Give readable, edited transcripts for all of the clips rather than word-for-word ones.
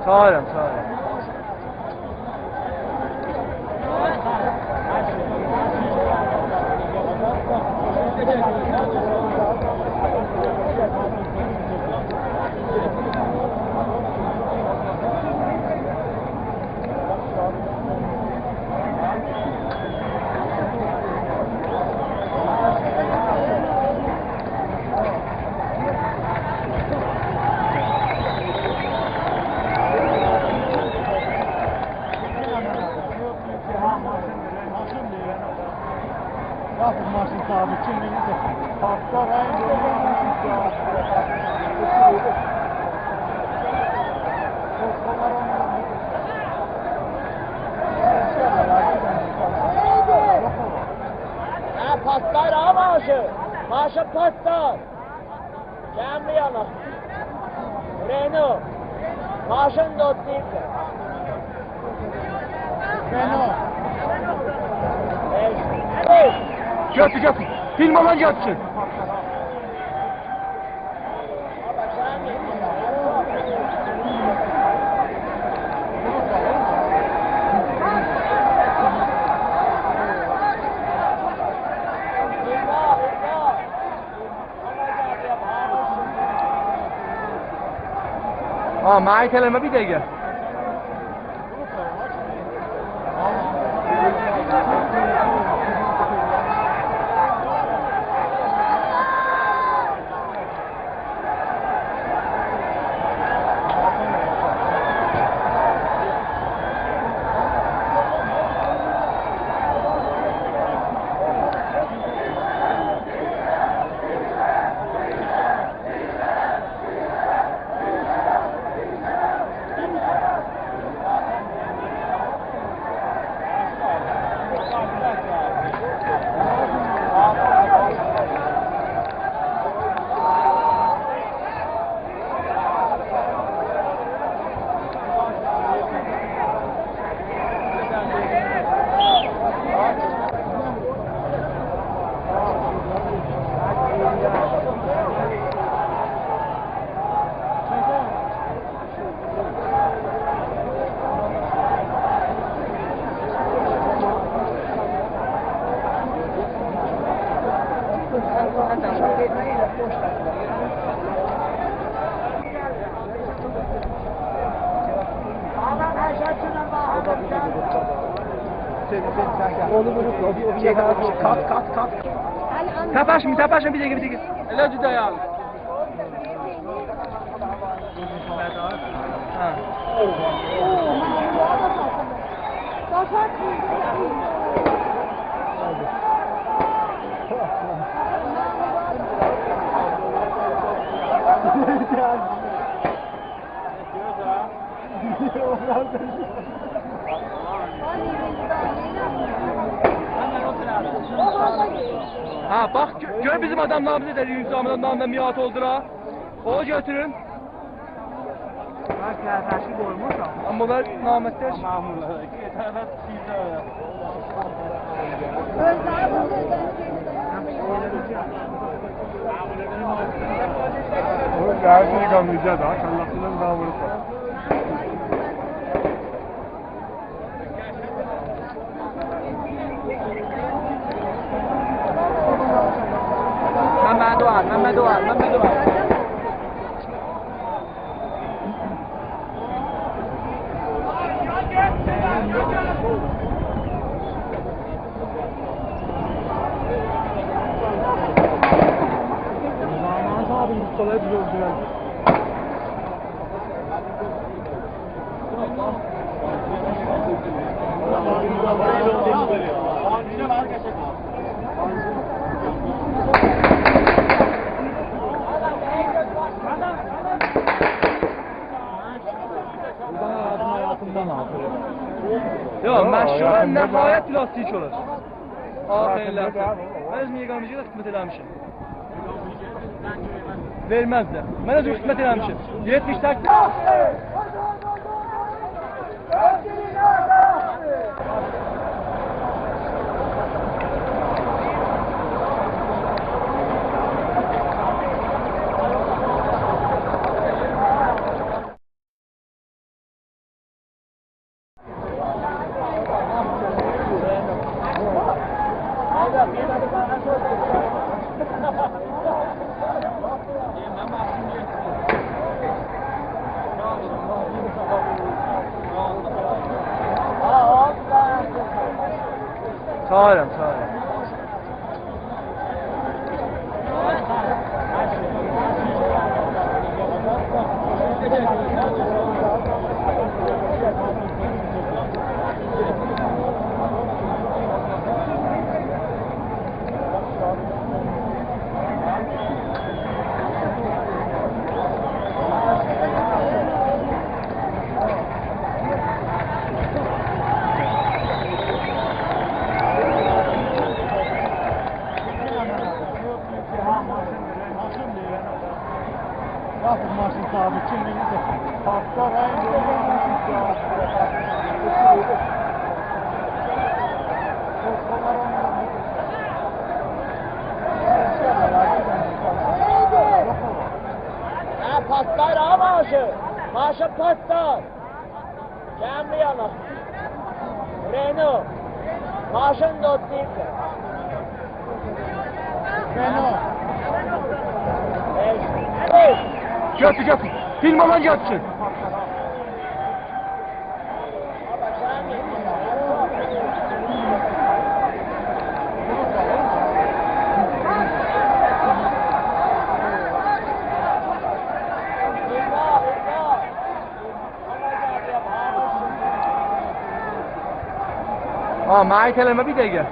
Sağ olun. Patlar ha maaşı. Maaşı patlar. Kendi yana. Renault. Maaşın da değil. Renault. Götür. Film olan götürsün. معي كلمة بدقيقة. Tapaşın bir dakika. Öyle cüda ya. Ha bak gör bizim adamlarımızı da yüzümüzden namda miat oldura. O götürün. Bak ya taşı koymuş ama. Ama bunlar nametler. Mamurlar. İki tane çizdi öyle. O her şeyi kanlayacağız ha. Kanlasının daha vurup var. Mehmet Doğan. Abi Mustafa'ya bir yol süren. Yok, məşhurun nəhayət plastik olur. Ahirlərdə. Mən özüm yeganıcı da xidmət eləmişim. Verməzlər. Mən özüm xidmət eləmişim. 78 Sağ olun, sağ olun. Yapın maçın sahibi kimliğini de. Hafta Paslar ha maaşı. Maaşı paslar. Kendi yana. Renault. Maaşın da değil. Renault. Evet. Götür götür. Film alan götürsün. Ha, maaş eleme bir dakika.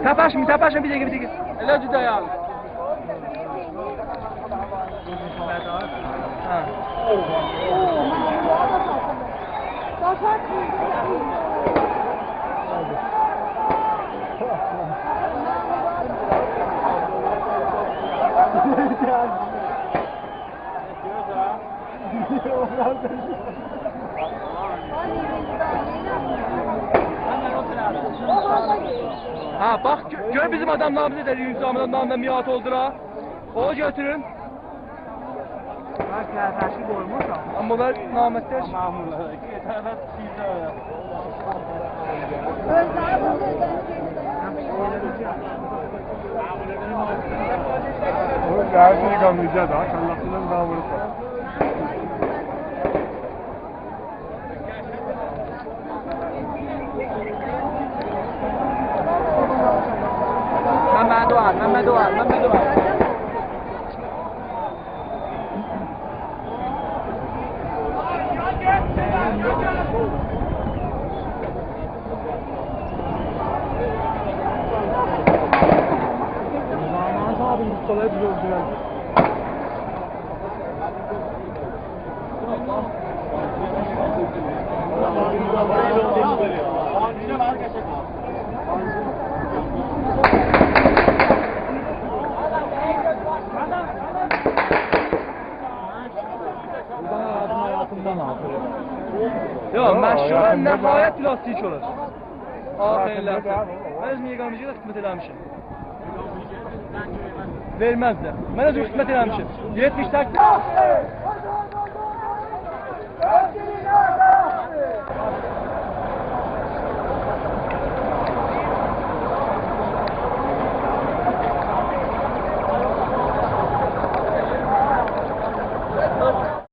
Tapaşın bir dakika. Ele cüda ya. Ha. Ha bak gör bizim adamlarımız eder Yunus Ahmet'in namına miat oldur ha. O götürün. Bak kardeşi olmuş o. Amma onlar nametler. Onu gerçeği gamlayacağız ha. Kallasının damını var. Mehmet Doğan. Zaman abi Mustafa'ya duruyoruz yani. Yakından altı. Yox, məşhur yaxın nəhayət da- plastik olur. Axırın Yaxında ləhsə. da- Mən öz yeganıcıya da xidmət eləmişim. Verməzlər. Mən özüm xidmət eləmişim. 78